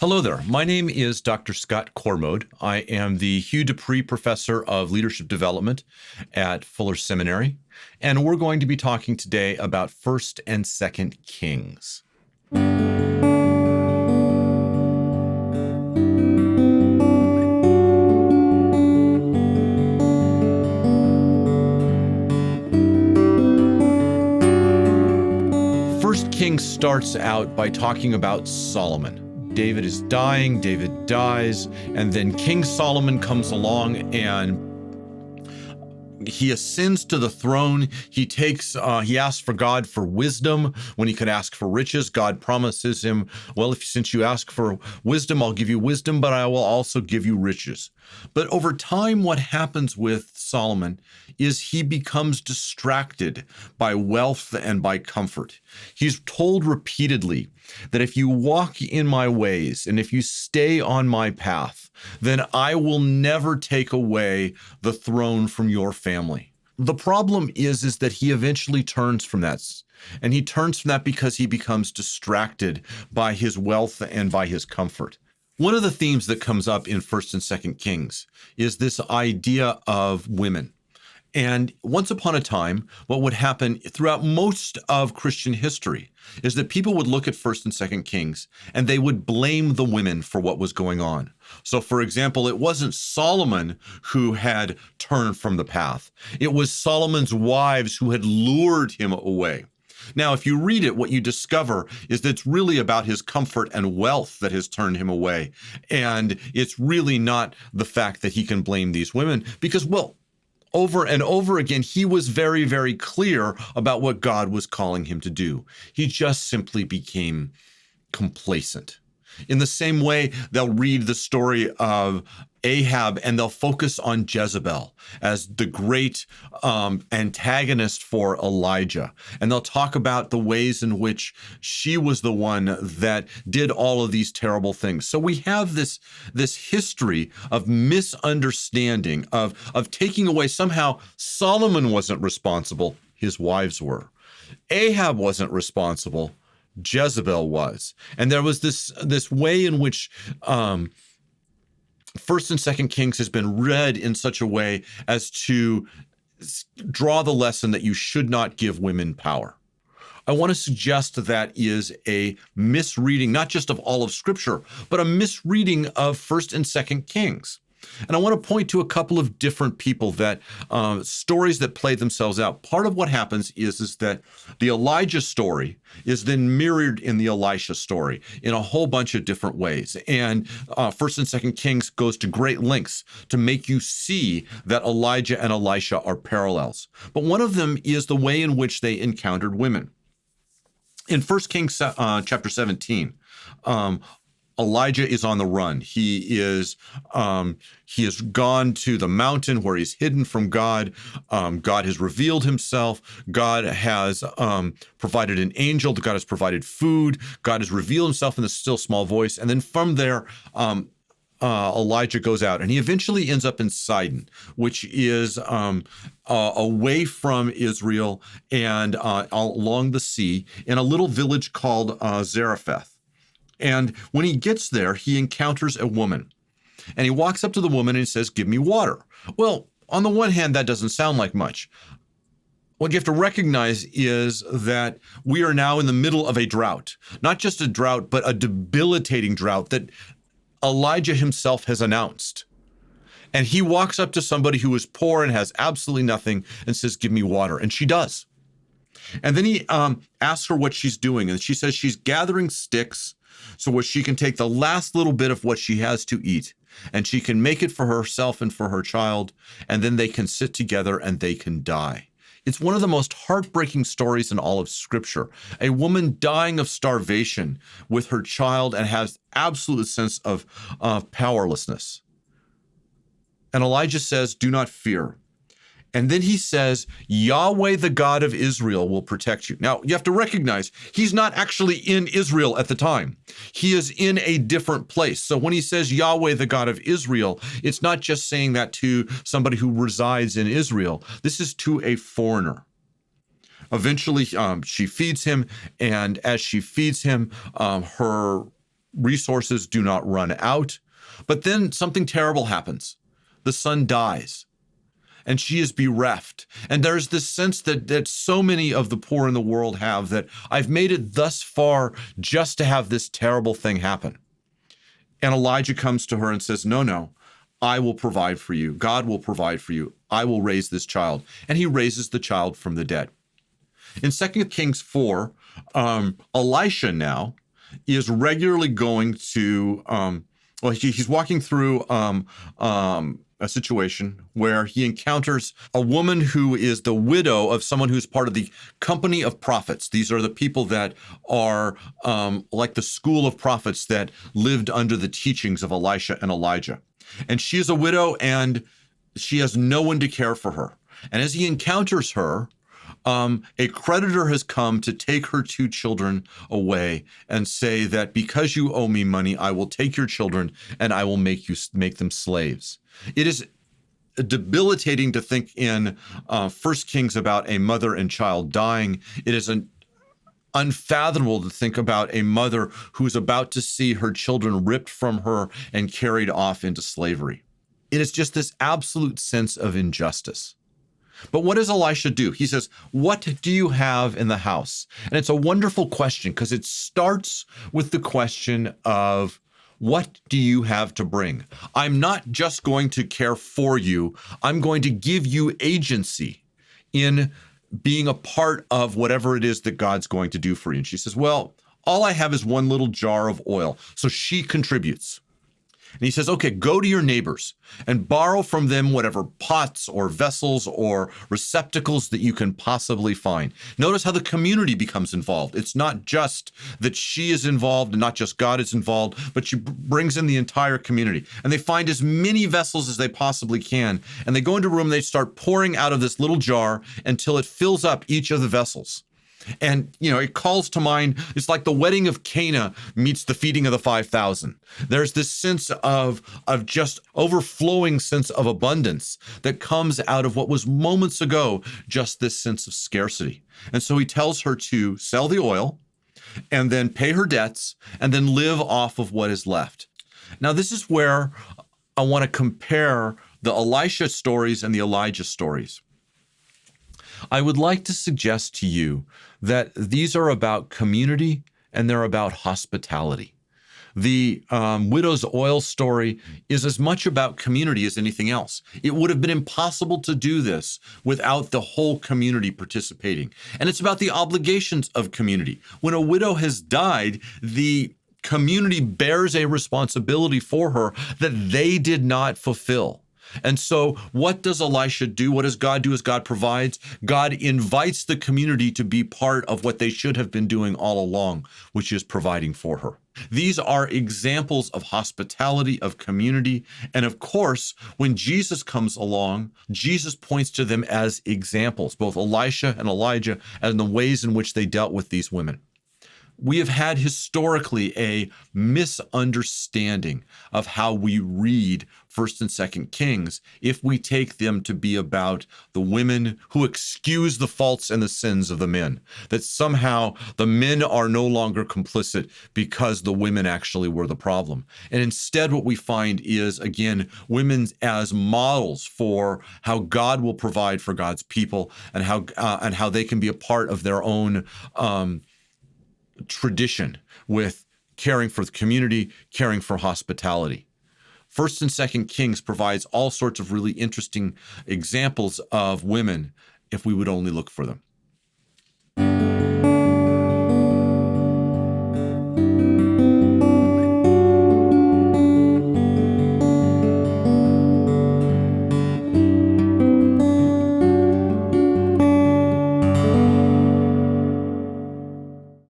Hello there. My name is Dr. Scott Cormode. I am the Hugh Dupree Professor of Leadership Development at Fuller Seminary, and we're going to be talking today about 1st and 2nd Kings. First Kings starts out by talking about Solomon. David is dying, David dies, and then King Solomon comes along and he ascends to the throne. He asks for God for wisdom when he could ask for riches. God promises him, well, since you ask for wisdom, I'll give you wisdom, but I will also give you riches. But over time, what happens with Solomon is he becomes distracted by wealth and by comfort. He's told repeatedly that if you walk in my ways and if you stay on my path, then I will never take away the throne from your family. The problem is that he eventually turns from that. And he turns from that because he becomes distracted by his wealth and by his comfort. One of the themes that comes up in 1st and 2nd Kings is this idea of women. And once upon a time, what would happen throughout most of Christian history is that people would look at 1st and 2nd Kings and they would blame the women for what was going on. So, for example, it wasn't Solomon who had turned from the path. It was Solomon's wives who had lured him away. Now, if you read it, what you discover is that it's really about his comfort and wealth that has turned him away. And it's really not the fact that he can blame these women because, well, over and over again, he was very, very clear about what God was calling him to do. He just simply became complacent. In the same way, they'll read the story of Ahab and they'll focus on Jezebel as the great antagonist for Elijah. And they'll talk about the ways in which she was the one that did all of these terrible things. So we have this history of misunderstanding, of taking away somehow Solomon wasn't responsible, his wives were. Ahab wasn't responsible, Jezebel was. And there was this way in which 1st and 2nd Kings has been read in such a way as to draw the lesson that you should not give women power. I want to suggest that is a misreading, not just of all of Scripture, but a misreading of 1st and 2nd Kings. And I want to point to a couple of different people that stories that play themselves out. Part of what happens is that the Elijah story is then mirrored in the Elisha story in a whole bunch of different ways. And 1st and 2nd Kings goes to great lengths to make you see that Elijah and Elisha are parallels. But one of them is the way in which they encountered women. In 1 Kings chapter 17, Elijah is on the run. He has gone to the mountain where he's hidden from God. God has revealed himself. God has provided an angel. God has provided food. God has revealed himself in the still small voice. And then from there, Elijah goes out and he eventually ends up in Sidon, which is away from Israel and along the sea in a little village called Zarephath. And when he gets there, he encounters a woman. And he walks up to the woman and he says, "Give me water." Well, on the one hand, that doesn't sound like much. What you have to recognize is that we are now in the middle of a drought. Not just a drought, but a debilitating drought that Elijah himself has announced. And he walks up to somebody who is poor and has absolutely nothing and says, "Give me water." And she does. And then he asks her what she's doing. And she says she's gathering sticks so she can take the last little bit of what she has to eat and she can make it for herself and for her child, and then they can sit together and they can die. It's one of the most heartbreaking stories in all of Scripture. A woman dying of starvation with her child and has absolute sense of powerlessness. And Elijah says, "Do not fear." And then he says, "Yahweh, the God of Israel, will protect you." Now, you have to recognize he's not actually in Israel at the time. He is in a different place. So when he says Yahweh, the God of Israel, it's not just saying that to somebody who resides in Israel. This is to a foreigner. Eventually, she feeds him. And as she feeds him, her resources do not run out. But then something terrible happens. The son dies, and she is bereft. And there's this sense that so many of the poor in the world have, that I've made it thus far just to have this terrible thing happen. And Elijah comes to her and says, no, I will provide for you. God will provide for you. I will raise this child. And he raises the child from the dead. In 2 Kings 4, Elisha now is regularly going to, he's walking through a situation where he encounters a woman who is the widow of someone who's part of the company of prophets. These are the people that are like the school of prophets that lived under the teachings of Elisha and Elijah. And she is a widow, and she has no one to care for her. And as he encounters her, a creditor has come to take her 2 children away and say that because you owe me money, I will take your children and I will make them slaves. It is debilitating to think in 1 Kings about a mother and child dying. It is unfathomable to think about a mother who's about to see her children ripped from her and carried off into slavery. It is just this absolute sense of injustice. But what does Elisha do? He says, what do you have in the house? And it's a wonderful question because it starts with the question of, what do you have to bring? I'm not just going to care for you. I'm going to give you agency in being a part of whatever it is that God's going to do for you. And she says, well, all I have is 1 little jar of oil. So she contributes. And he says, okay, go to your neighbors and borrow from them whatever pots or vessels or receptacles that you can possibly find. Notice how the community becomes involved. It's not just that she is involved and not just God is involved, but she brings in the entire community. And they find as many vessels as they possibly can. And they go into a room, and they start pouring out of this little jar until it fills up each of the vessels. And, it calls to mind, it's like the wedding of Cana meets the feeding of the 5,000. There's this sense of just overflowing sense of abundance that comes out of what was moments ago just this sense of scarcity. And so he tells her to sell the oil and then pay her debts and then live off of what is left. Now, this is where I want to compare the Elisha stories and the Elijah stories. I would like to suggest to you that these are about community and they're about hospitality. The widow's oil story is as much about community as anything else. It would have been impossible to do this without the whole community participating. And it's about the obligations of community. When a widow has died, the community bears a responsibility for her that they did not fulfill. And so what does Elisha do? What does God do as God provides? God invites the community to be part of what they should have been doing all along, which is providing for her. These are examples of hospitality, of community. And of course, when Jesus comes along, Jesus points to them as examples, both Elisha and Elijah, and the ways in which they dealt with these women. We have had historically a misunderstanding of how we read 1st and 2nd Kings if we take them to be about the women who excuse the faults and the sins of the men, that somehow the men are no longer complicit because the women actually were the problem. And instead what we find is, again, women as models for how God will provide for God's people and how they can be a part of their own tradition with caring for the community, caring for hospitality. 1st and 2nd Kings provides all sorts of really interesting examples of women if we would only look for them.